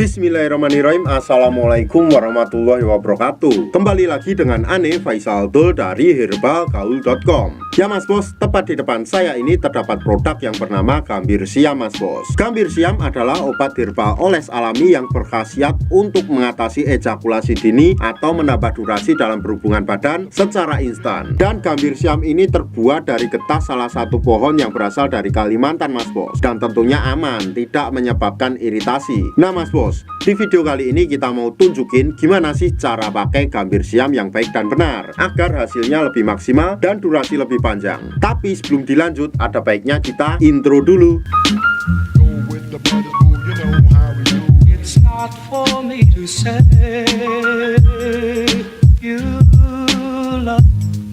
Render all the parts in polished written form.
Bismillahirrahmanirrahim. Assalamualaikum warahmatullahi wabarakatuh. Kembali lagi dengan Ane Faisal Dul dari herbalgaul.com. Ya Mas Bos, tepat di depan saya ini terdapat produk yang bernama Gambir Siam Mas Bos. Gambir Siam adalah obat herbal oles alami yang berkhasiat untuk mengatasi ejakulasi dini atau menambah durasi dalam berhubungan badan secara instan. Dan Gambir Siam ini terbuat dari getah salah satu pohon yang berasal dari Kalimantan Mas Bos. Dan tentunya aman, tidak menyebabkan iritasi. Nah Mas Bos, di video kali ini kita mau tunjukin gimana sih cara pakai Gambir Siam yang baik dan benar agar hasilnya lebih maksimal dan durasi lebih panjang. Tapi sebelum dilanjut, ada baiknya kita intro dulu.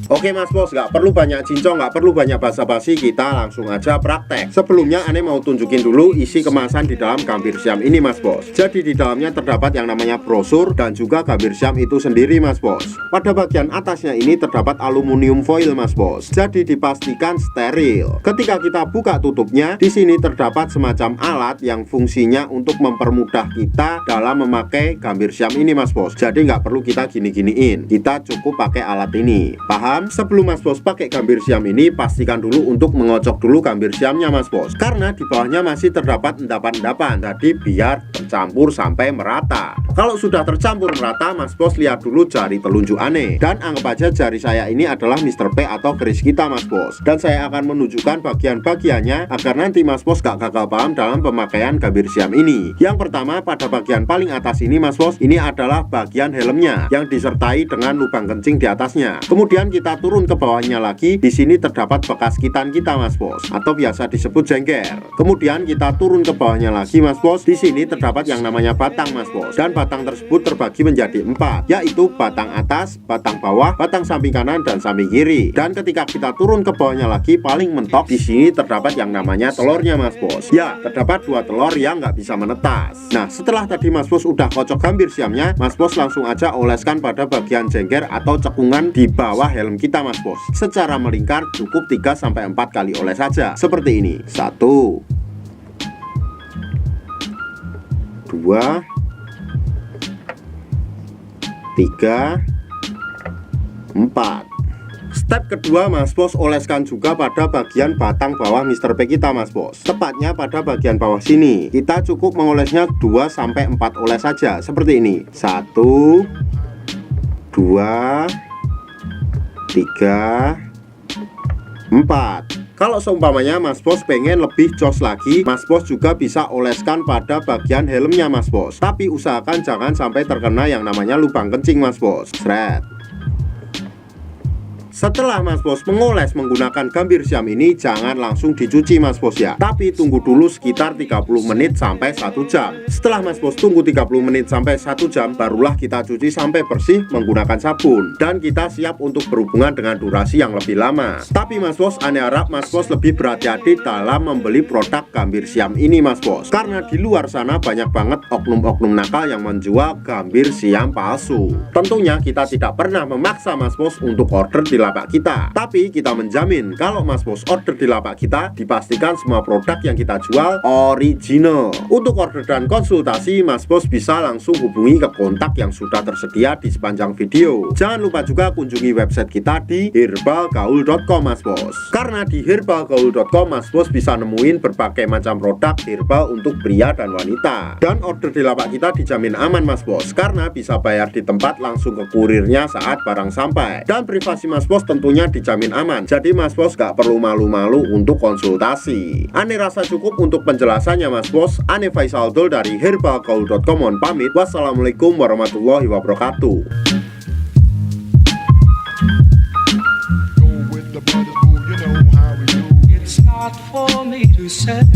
Oke Mas Bos, nggak perlu banyak cincong, nggak perlu banyak basa-basi, kita langsung aja praktek. Sebelumnya Ane mau tunjukin dulu isi kemasan di dalam Gambir Siam ini Mas Bos. Jadi di dalamnya terdapat yang namanya brosur dan juga Gambir Siam itu sendiri Mas Bos. Pada bagian atasnya ini terdapat aluminium foil Mas Bos. Jadi dipastikan steril. Ketika kita buka tutupnya, di sini terdapat semacam alat yang fungsinya untuk mempermudah kita dalam memakai Gambir Siam ini Mas Bos. Jadi nggak perlu kita gini-giniin, kita cukup pakai alat ini. Paham? Sebelum Mas Bos pakai Gambir Siam ini, pastikan dulu untuk mengocok dulu Gambir Siamnya Mas Bos, karena di bawahnya masih terdapat endapan-endapan. Jadi biar tercampur sampai merata. Kalau sudah tercampur merata, Mas Bos lihat dulu jari telunjuk Ane. Dan anggap aja jari saya ini adalah Mr. P atau keris kita Mas Bos. Dan saya akan menunjukkan bagian-bagiannya agar nanti Mas Bos gak gagal paham dalam pemakaian Gambir Siam ini. Yang pertama, pada bagian paling atas ini Mas Bos, ini adalah bagian helmnya yang disertai dengan lubang kencing di atasnya. Kemudian kita turun ke bawahnya lagi, di sini terdapat bekas kitan kita Mas Bos, atau biasa disebut jengger. Kemudian kita turun ke bawahnya lagi Mas Bos, di sini terdapat yang namanya batang Mas Bos. Dan batang tersebut terbagi menjadi 4, yaitu batang atas, batang bawah, batang samping kanan dan samping kiri. Dan ketika kita turun ke bawahnya lagi, paling mentok di sini terdapat yang namanya telurnya Mas Bos. Ya, terdapat 2 telur yang nggak bisa menetas. Nah, setelah tadi Mas Bos udah kocok Gambir Siamnya, Mas Bos langsung aja oleskan pada bagian jengger atau cekungan di bawah helm kita Mas Bos. Secara melingkar cukup 3-4 kali oles saja. Seperti ini. 1 2 3 4. Step kedua Mas Bos, oleskan juga pada bagian batang bawah Mr. P kita Mas Bos. Tepatnya pada bagian bawah sini. Kita cukup mengolesnya 2-4 oles saja. Seperti ini. 1 2 3 4. Kalau seumpamanya Mas Bos pengen lebih jos lagi, Mas Bos juga bisa oleskan pada bagian helmnya Mas Bos. Tapi usahakan jangan sampai terkena yang namanya lubang kencing Mas Bos. Sret. Setelah Mas Bos mengoles menggunakan Gambir Siam ini, jangan langsung dicuci Mas Bos ya, tapi tunggu dulu sekitar 30 menit sampai 1 jam. Setelah Mas Bos tunggu 30 menit sampai 1 jam, barulah kita cuci sampai bersih menggunakan sabun. Dan kita siap untuk berhubungan dengan durasi yang lebih lama. Tapi Mas Bos, Ane harap Mas Bos lebih berhati-hati dalam membeli produk Gambir Siam ini Mas Bos, karena di luar sana banyak banget oknum-oknum nakal yang menjual Gambir Siam palsu. Tentunya kita tidak pernah memaksa Mas Bos untuk order di lapak kita, tapi kita menjamin kalau Mas Bos order di lapak kita, dipastikan semua produk yang kita jual original. Untuk order dan konsultasi, Mas Bos bisa langsung hubungi ke kontak yang sudah tersedia di sepanjang video. Jangan lupa juga kunjungi website kita di herbalgaul.com Mas Bos, karena di herbalgaul.com Mas Bos bisa nemuin berbagai macam produk herbal untuk pria dan wanita. Dan order di lapak kita dijamin aman Mas Bos, karena bisa bayar di tempat langsung ke kurirnya saat barang sampai. Dan privasi Mas Bos tentunya dijamin aman. Jadi Mas Bos gak perlu malu-malu untuk konsultasi. Ane rasa cukup untuk penjelasannya Mas Bos. Ane Faisal Dul dari herbalgaul.com mohon pamit. Wassalamualaikum warahmatullahi wabarakatuh. It's not for me to say